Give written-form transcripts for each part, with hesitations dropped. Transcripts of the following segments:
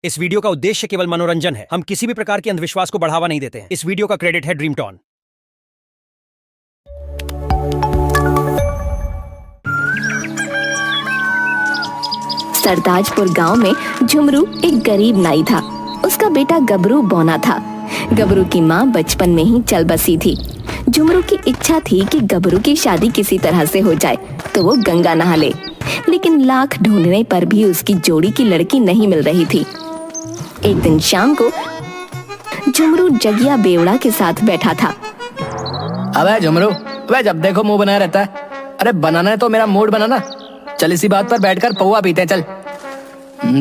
इस वीडियो का उद्देश्य केवल मनोरंजन है। हम किसी भी प्रकार के अंधविश्वास को बढ़ावा नहीं देते हैं। इस वीडियो का क्रेडिट है ड्रीमटॉन। सरताजपुर गांव में झुमरू एक गरीब नाई था। उसका बेटा गबरू बौना था। गबरू की माँ बचपन में ही चल बसी थी। झुमरू की इच्छा थी कि गबरू की शादी किसी तरह से हो जाए तो वो गंगा नहा ले, लेकिन लाख ढूंढने पर भी उसकी जोड़ी की लड़की नहीं मिल रही थी। एक दिन शाम को झुमरू जगिया बेवड़ा के साथ बैठा था। अबे झुमरू, अबे जब देखो मुंह बनाया रहता है। अरे बनाना है तो मेरा मूड बनाना। चल इसी बात पर बैठकर पौवा पीते हैं, चल।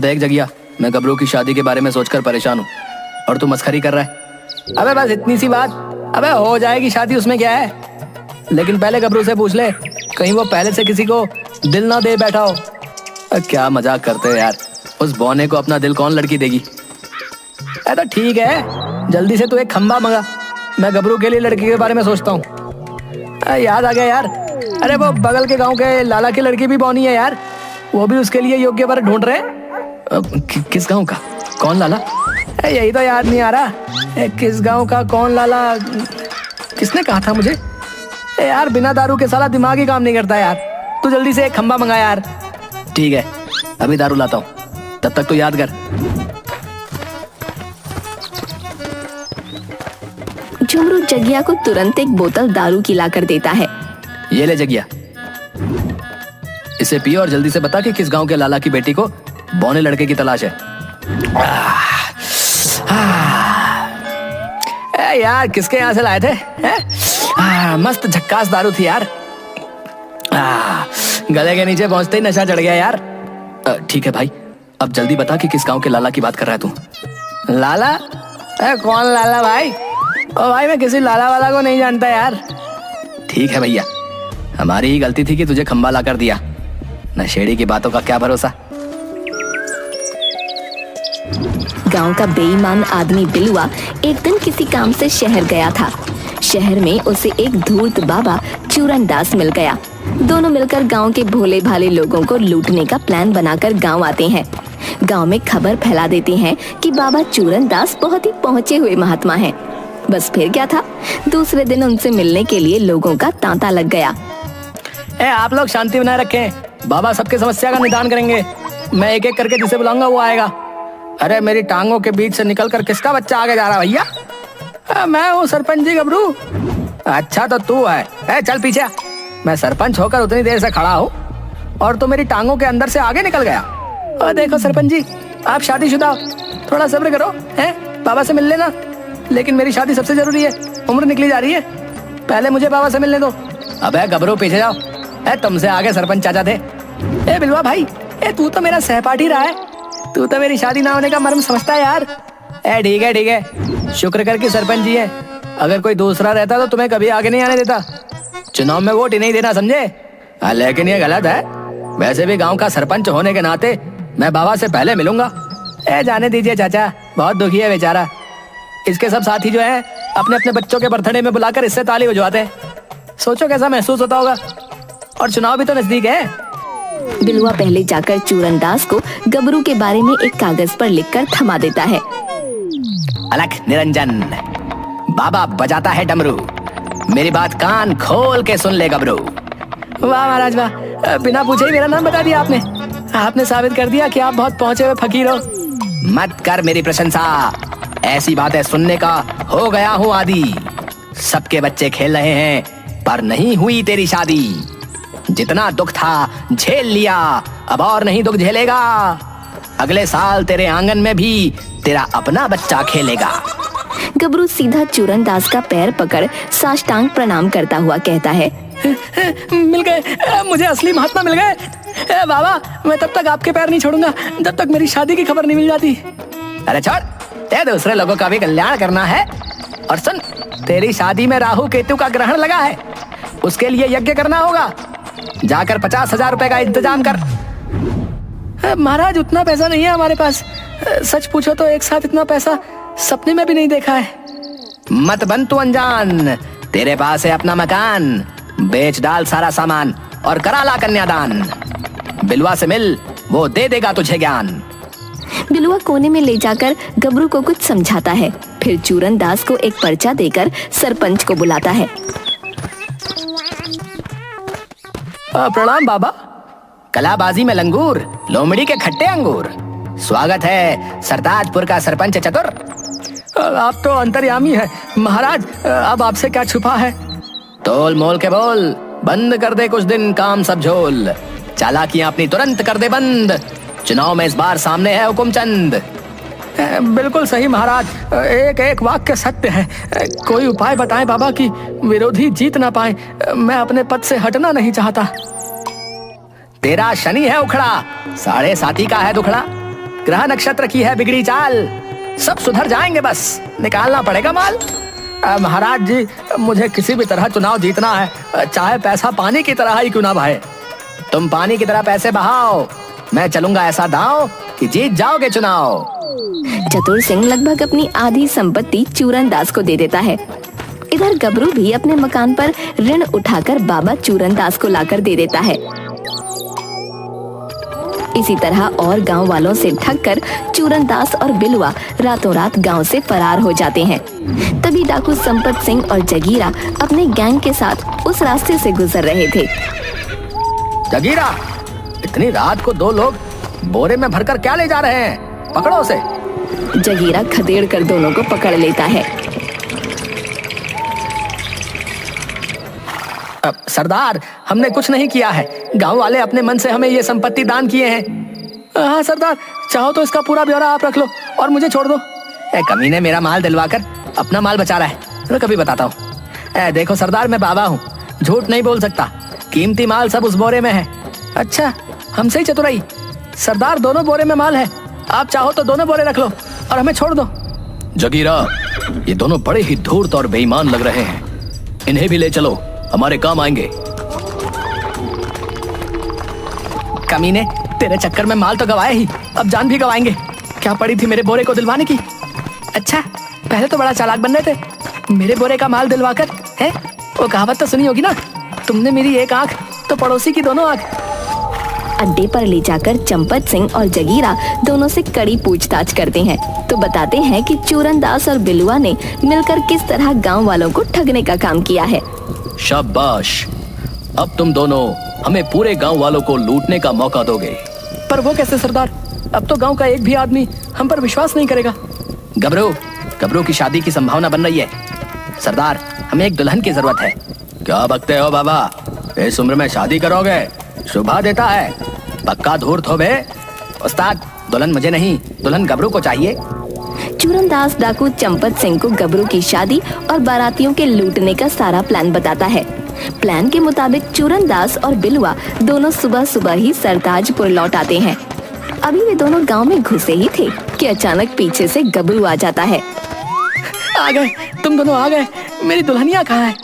देख जगिया, मैं गबरू की शादी के बारे में सोचकर परेशान हूँ और तू मस्खरी कर रहा है। अबे बस इतनी सी बात, अबे हो जाएगी शादी, उसमें क्या है। लेकिन पहले गबरू से पूछ ले, कहीं वो पहले से किसी को दिल ना दे बैठा हो। क्या मजाक करते हो यार, उस बौने को अपना दिल कौन लड़की देगी। तो ठीक है, जल्दी से तू एक खंबा मंगा, मैं गबरू के लिए लड़की के बारे में सोचता हूँ। याद आ गया यार, अरे वो बगल के गांव के लाला की लड़की भी बौनी है यार, वो भी उसके लिए योग्य वर ढूंढ रहे हैं। किस गांव का, कौन लाला? यही तो याद नहीं आ रहा, किस गांव का कौन लाला, किसने कहा था मुझे यार। बिना दारू के साला दिमाग ही काम नहीं करता यार। तू जल्दी से एक खंबा मंगा यार। ठीक है, अभी दारू लाता हूँ, तब तक तू याद कर। झुमरू जगिया को तुरंत एक बोतल दारू की लाकर देता है। ये ले जगिया, इसे पियो और जल्दी से बता कि किस गांव के लाला की बेटी को बौने लड़के की तलाश है। यार किसके यहाँ से लाए थे? मस्त झक्कास दारू थी यार। गले के नीचे पहुंचते ही नशा चढ़ गया यार। ठीक है भाई, अब जल्दी बता कि किस गांव के लाला की बात कर रहा है तू। लाला? कौन लाला भाई? ओ भाई, मैं किसी लाला वाला को नहीं जानता यार। ठीक है भैया, हमारी ही गलती थी कि तुझे खंबा ला कर दिया। नशेड़ी की बातों का क्या भरोसा। गांव का बेईमान आदमी बिलुआ एक दिन किसी काम से शहर गया था। शहर में उसे एक धूर्त बाबा चूरनदास मिल गया। दोनों मिलकर गांव के भोले भाले लोगों को लूटने का प्लान बनाकर गांव आते हैं। गांव में खबर फैला देते हैं कि बाबा चूरनदास बहुत ही पहुंचे हुए महात्मा हैं। बस फिर क्या था, दूसरे दिन उनसे मिलने के लिए लोगों का तांता लग गया। आप लोग शांति बनाए रखें, बाबा सबके समस्या का निदान करेंगे। मैं एक एक करके जिसे बुलाऊंगा वो आएगा। अरे मेरी टांगों के बीच से निकलकर किसका बच्चा आगे जा रहा है भैया? मैं हूँ सरपंच जी गबरू। अच्छा तो तू है, चल पीछे। मैं सरपंच होकर उतनी देर से खड़ा हूँ और तू मेरी टांगों के अंदर से आगे निकल गया। और देखो सरपंच जी, आप शादीशुदा हो, थोड़ा सब्र करो, हैं? बाबा से मिल लेना, लेकिन मेरी शादी सबसे जरूरी है। उम्र निकली जा रही है, पहले मुझे बाबा से मिलने दो। अबे गबरू पीछे जाओ, तुमसे आगे सरपंच चाचा थे। बिलवा भाई, तू तो मेरा सहपाठी रहा है, तू तो मेरी शादी ना होने का मर्म समझता है यार। ठीक है ठीक है, शुक्र कर कि सरपंच जी है। अगर कोई दूसरा रहता तो तुम्हें कभी आगे नहीं आने देता। चुनाव में वोट ही नहीं देना, समझे? लेकिन ये गलत है। वैसे भी गांव का सरपंच होने के नाते मैं बाबा से पहले मिलूंगा। जाने दीजिए चाचा, बहुत दुखी है बेचारा। इसके सब साथी जो है अपने अपने बच्चों के बर्थडे में बुलाकर इससे ताली बजवाते हैं। सोचो कैसा महसूस होता होगा। और चुनाव भी तो नजदीक है। बिलुआ पहले जाकर चूरनदास को गबरू के बारे में एक कागज पर लिखकर थमा देता है। अलख निरंजन, बाबा बजाता है डमरू, मेरी बात कान खोल के सुन ले गबरू। वाह महाराज वाह, बिना पूछे ही मेरा नाम बता दिया आपने। आपने साबित कर दिया कि आप बहुत पहुंचे हुए फकीर हो। मत कर मेरी प्रशंसा, ऐसी बातें सुनने का हो गया हूँ आदी। सबके बच्चे खेल रहे हैं पर नहीं हुई तेरी शादी। जितना दुख था झेल लिया, अब और नहीं दुख झेलेगा। अगले साल तेरे आंगन में भी तेरा अपना बच्चा खेलेगा। गबरू सीधा चूरनदास का पैर पकड़ साष्टांग प्रणाम करता हुआ कहता है, मिल गए, मुझे असली महात्मा मिल गए। बाबा, मैं तब तक आपके पैर नहीं छोड़ूंगा जब तक मेरी शादी की खबर नहीं मिल जाती। अरे छोड़, ते दूसरे लोगों का भी कल्याण करना है। और सुन, तेरी शादी में राहु केतु का ग्रहण लगा है, उसके लिए यज्ञ करना होगा। जाकर 50,000 रुपए का इंतजाम कर। महाराज, उतना पैसा नहीं है हमारे पास। सच पूछो तो एक साथ इतना पैसा सपने में भी नहीं देखा है। मत बन तू अनजान, तेरे पास है अपना मकान, बेच डाल सारा सामान और करा ला कन्यादान। बिलवा से मिल, वो दे देगा तुझे ज्ञान। बिलुआ कोने में ले जाकर गबरू को कुछ समझाता है। फिर चूरन दास को एक पर्चा देकर सरपंच को बुलाता है। प्रणाम बाबा। कलाबाजी में लंगूर, लोमड़ी के खट्टे अंगूर। स्वागत है सरताजपुर का सरपंच चतुर। आप तो अंतर्यामी है महाराज, अब आपसे क्या छुपा है? तोल मोल के बोल, बंद कर दे कुछ दिन काम सब झोल। चालाकियां अपनी तुरंत कर दे बंद, चुनाव में इस बार सामने है हुकुमचंद। बिल्कुल सही महाराज, एक एक वाक्य सत्य है। कोई उपाय बताएं बाबा कि विरोधी जीत ना पाए। मैं अपने पद से हटना नहीं चाहता। तेरा शनि है उखड़ा, 7.5 का है दुखड़ा। ग्रह नक्षत्र की है बिगड़ी चाल, सब सुधर जाएंगे बस निकालना पड़ेगा माल। महाराज जी, मुझे किसी भी तरह चुनाव जीतना है, चाहे पैसा पानी की तरह ही क्यों ना बहे। तुम पानी की तरह पैसे बहाओ, मैं चलूंगा ऐसा दांव कि जीत जाओगे चुनाव। चतुर सिंह लगभग अपनी आधी संपत्ति चूरन दास को दे देता है। इधर गबरू भी अपने मकान पर ऋण उठाकर बाबा चूरन दास को लाकर दे देता है। इसी तरह और गांव वालों से ठगकर चूरन दास और बिलुआ रातों रात गांव से फरार हो जाते हैं। तभी डाकू संपत सिंह और जगीरा अपने गैंग के साथ उस रास्ते से गुजर रहे थे। जगीरा, इतनी रात को 2 लोग बोरे में भरकर क्या ले जा रहे हैं? पकड़ो उसे। जगीरा खदेड़ कर दोनों को पकड़ लेता है। सरदार, हमने कुछ नहीं किया है, गांव वाले अपने मन से हमें ये संपत्ति दान किए हैं। हाँ सरदार, चाहो तो इसका पूरा ब्यौरा आप रख लो और मुझे छोड़ दो। कमीने मेरा माल दिलवाकर अपना माल बचा रहा है, तो कभी बताता हूँ। देखो सरदार, मैं बाबा हूँ, झूठ नहीं बोल सकता। कीमती माल सब उस बोरे में है। अच्छा, हमसे ही चतुराई। सरदार, दोनों बोरे में माल है, आप चाहो तो दोनों बोरे रख लो और हमें छोड़ दो। जगीरा, ये दोनों बड़े ही धूर्त और बेईमान लग रहे हैं, इन्हें भी ले चलो, हमारे काम आएंगे। कमीने, तेरे चक्कर में माल तो गवाए ही, अब जान भी गवाएंगे। क्या पड़ी थी मेरे बोरे को दिलवाने की? अच्छा, पहले तो बड़ा चालाक बन रहे थे, मेरे बोरे का माल दिलवाकर है। वो कहावत तो सुनी होगी ना, तुमने मेरी एक आंख तो पड़ोसी की दोनों आंख। अड्डे पर ले जाकर चंपत सिंह और जगीरा दोनों से कड़ी पूछताछ करते हैं, तो बताते हैं कि चूरन दास और बिलुआ ने मिलकर किस तरह गांव वालों को ठगने का काम किया है। शाबाश, अब तुम दोनों हमें पूरे गांव वालों को लूटने का मौका दोगे। पर वो कैसे सरदार? अब तो गांव का एक भी आदमी हम पर विश्वास नहीं करेगा। गबरू की शादी की संभावना बन रही है। सरदार, हमें एक दुल्हन की जरूरत है। क्या बकते हो बाबा, इस उम्र में शादी करोगे? शोभा देता है, पक्का धूर्त हो बे। उस्ताद, दुल्हन मुझे नहीं, दुल्हन गबरू को चाहिए। चूरन दास डाकू चंपत सिंह को गबरू की शादी और बारातियों के लूटने का सारा प्लान बताता है। प्लान के मुताबिक चूरन दास और बिलुआ दोनों सुबह सुबह ही सरताजपुर लौट आते हैं। अभी वे दोनों गांव में घुसे ही थे कि अचानक पीछे से गबरू आ जाता है। आ गए, तुम दोनों आ गए। मेरी दुल्हनिया कहाँ है?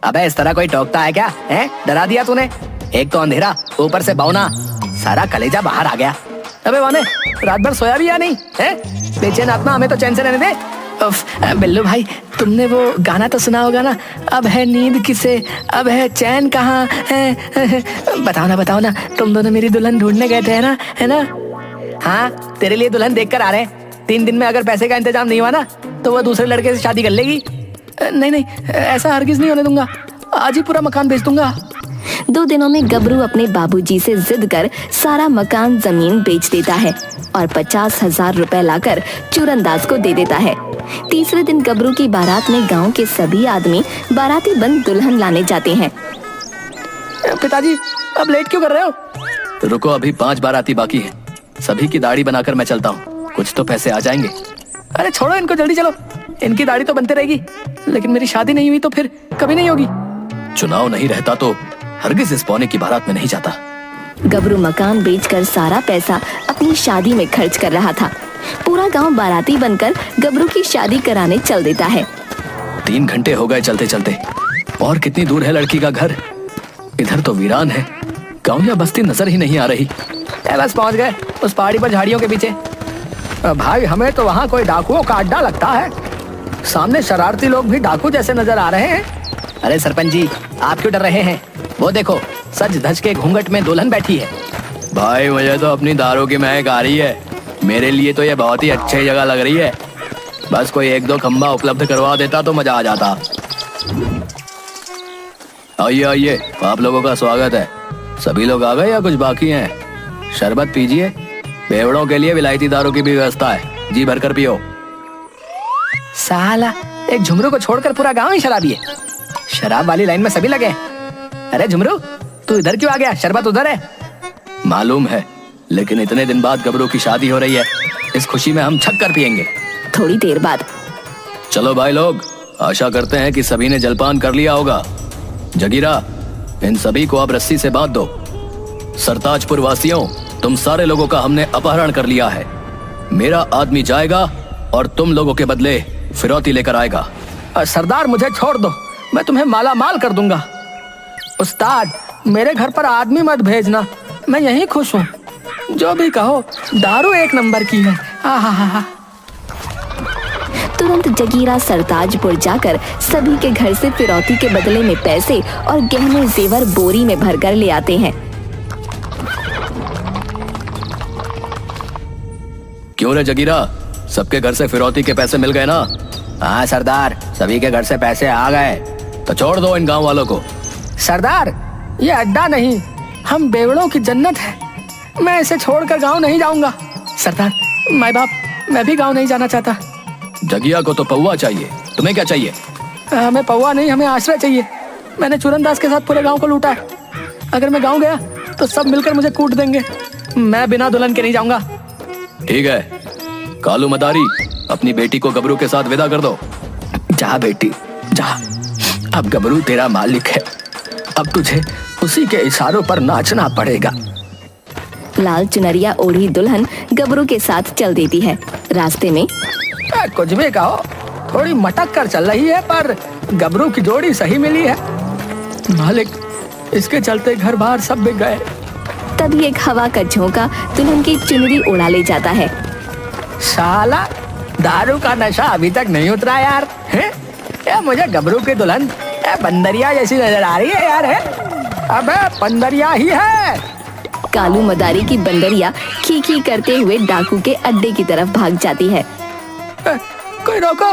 अबे, इस तरह कोई टोकता है क्या? है, डरा दिया तूने। एक तो अंधेरा, ऊपर से बौना, सारा कलेजा बाहर आ गया। अबे वाने, रात भर सोया भी या नहीं है? बेचैन आत्मा, हमें तो चैन से रहने दे। बिल्लू भाई, तुमने वो गाना तो सुना होगा ना, अब है नींद किसे, अब है चैन कहाँ है। बताओ ना, तुम दोनों मेरी दुल्हन ढूंढने गए थे है ना? हाँ, तेरे लिए दुल्हन देख कर आ रहे हैं। 3 दिन में अगर पैसे का इंतजाम नहीं हुआ ना, तो वो दूसरे लड़के से शादी कर लेगी। नहीं, ऐसा हरगिज नहीं होने दूंगा, आज ही पूरा मकान बेच दूंगा। 2 दिनों में गबरू अपने बाबूजी से जिद कर सारा मकान जमीन बेच देता है और 50,000 रुपए लाकर चूरन दास को दे देता है। तीसरे दिन गबरू की बारात में गांव के सभी आदमी बाराती बंद दुल्हन लाने जाते हैं। पिताजी, अब लेट क्यों कर रहे हो? रुको, अभी 5 बाराती बाकी है, सभी की दाढ़ी बनाकर मैं चलता हूँ, कुछ तो पैसे आ जाएंगे। अरे छोड़ो इनको, जल्दी चलो। इनकी दाढ़ी तो बनते रहेगी, लेकिन मेरी शादी नहीं हुई तो फिर कभी नहीं होगी। चुनाव नहीं रहता तो हरगिज इस पौने की बारात में नहीं जाता। गबरू मकान बेचकर सारा पैसा अपनी शादी में खर्च कर रहा था। पूरा गांव बाराती बनकर गबरू की शादी कराने चल देता है। 3 घंटे हो गए चलते चलते, और कितनी दूर है लड़की का घर? इधर तो वीरान है, गांव या बस्ती नजर ही नहीं आ रही। बस पहुंच गए उस पहाड़ी पर झाड़ियों के पीछे। भाई, हमें तो वहाँ कोई डाकुओं का अड्डा लगता है। सामने शरारती लोग भी डाकू जैसे नजर आ रहे हैं। अरे सरपंच जी, आप क्यों डर रहे हैं? वो देखो, सज धज के घूंघट में दुल्हन बैठी है। भाई, मुझे तो अपनी दारू की महक आ रही है, मेरे लिए तो ये बहुत ही अच्छी जगह लग रही है। बस कोई एक दो खंबा उपलब्ध करवा देता तो मजा आ जाता। आइए आइए, आप लोगों का स्वागत है। सभी लोग आ गए या कुछ बाकी हैं? शरबत पीजिए। बेवड़ों के लिए विलायती दारू की भी व्यवस्था है, जी भरकर पियो। साला एक झुमरू को छोड़कर पूरा गांव ही शराबी है। शराब वाली लाइन में सभी लगे। अरे झुमरू, तू इधर क्यों आ गया? शरबत उधर है। मालूम है, लेकिन इतने दिन बाद गबरू की शादी हो रही है, इस खुशी में हम छक कर पियेंगे। थोड़ी देर बाद चलो भाई लोग, आशा करते हैं कि सभी ने जलपान कर लिया होगा। जगीरा, इन सभी को अब रस्सी से बांध दो। सरताजपुर वासियों, तुम सारे लोगों का हमने अपहरण कर लिया है। मेरा आदमी जाएगा और तुम लोगों के बदले फिरौती लेकर आएगा। सरदार मुझे छोड़ दो, मैं तुम्हें माला माल कर दूंगा। उस्ताद, मेरे घर पर आदमी मत भेजना, मैं यहीं खुश हूँ। जो भी कहो, दारू एक नंबर की है। आहा। तुरंत जगीरा सरताजपुर जाकर सभी के घर से फिरौती के बदले में पैसे और गहने जेवर बोरी में भरकर ले आते हैं। क्यों रे जगीरा, सबके घर से फिरौती के पैसे मिल गए ना? हाँ सरदार, सभी के घर से पैसे आ गए। तो छोड़ दो इन गांव वालों को। सरदार, ये अड्डा नहीं, हम बेवड़ों की जन्नत है। मैं इसे छोड़कर गांव नहीं जाऊंगा। सरदार, माई बाप, मैं भी गांव नहीं जाना चाहता। जगिया को तो पौवा चाहिए, तुम्हें क्या चाहिए? हमें पौवा नहीं, हमें आश्रय चाहिए। मैंने चूरनदास के साथ पूरे गांव को लूटा है। अगर मैं गांव गया तो सब मिलकर मुझे कूट देंगे। मैं बिना दुल्हन के नहीं जाऊंगा। ठीक है, कालू मदारी, अपनी बेटी को गबरू के साथ विदा कर दो। जा बेटी जा, अब गबरू तेरा मालिक है। अब तुझे उसी के इशारों पर नाचना पड़ेगा। लाल चुनरिया ओढ़ी दुल्हन गबरू के साथ चल देती है। रास्ते में कुछ भी कहो, थोड़ी मटक कर चल रही है, पर गबरू की जोड़ी सही मिली है। मालिक, इसके चलते घर बाहर सब बिक गए। तभी एक हवा का झोंका दुल्हन की चुनरी उड़ा ले जाता है। साला, दारू का नशा अभी तक नहीं उतरा यार। हैं? ये मुझे गबरू की दुल्हन बंदरिया जैसी नजर आ रही है यार। है? अबे बंदरिया ही है। कालू मदारी की बंदरिया खी खी करते हुए डाकू के अड्डे की तरफ भाग जाती है। कोई रोको,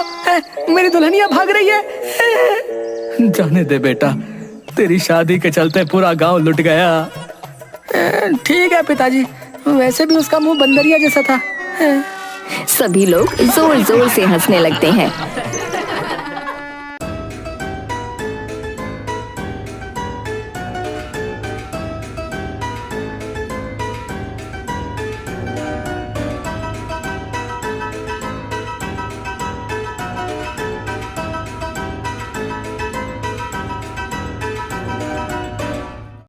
मेरी दुल्हनिया भाग रही है। जाने दे बेटा, तेरी शादी के चलते पूरा गांव लुट गया। ठीक है पिताजी, वैसे भी उसका मुंह बंदरिया जैसा था। सभी लोग जोर जोर से हंसने लगते हैं।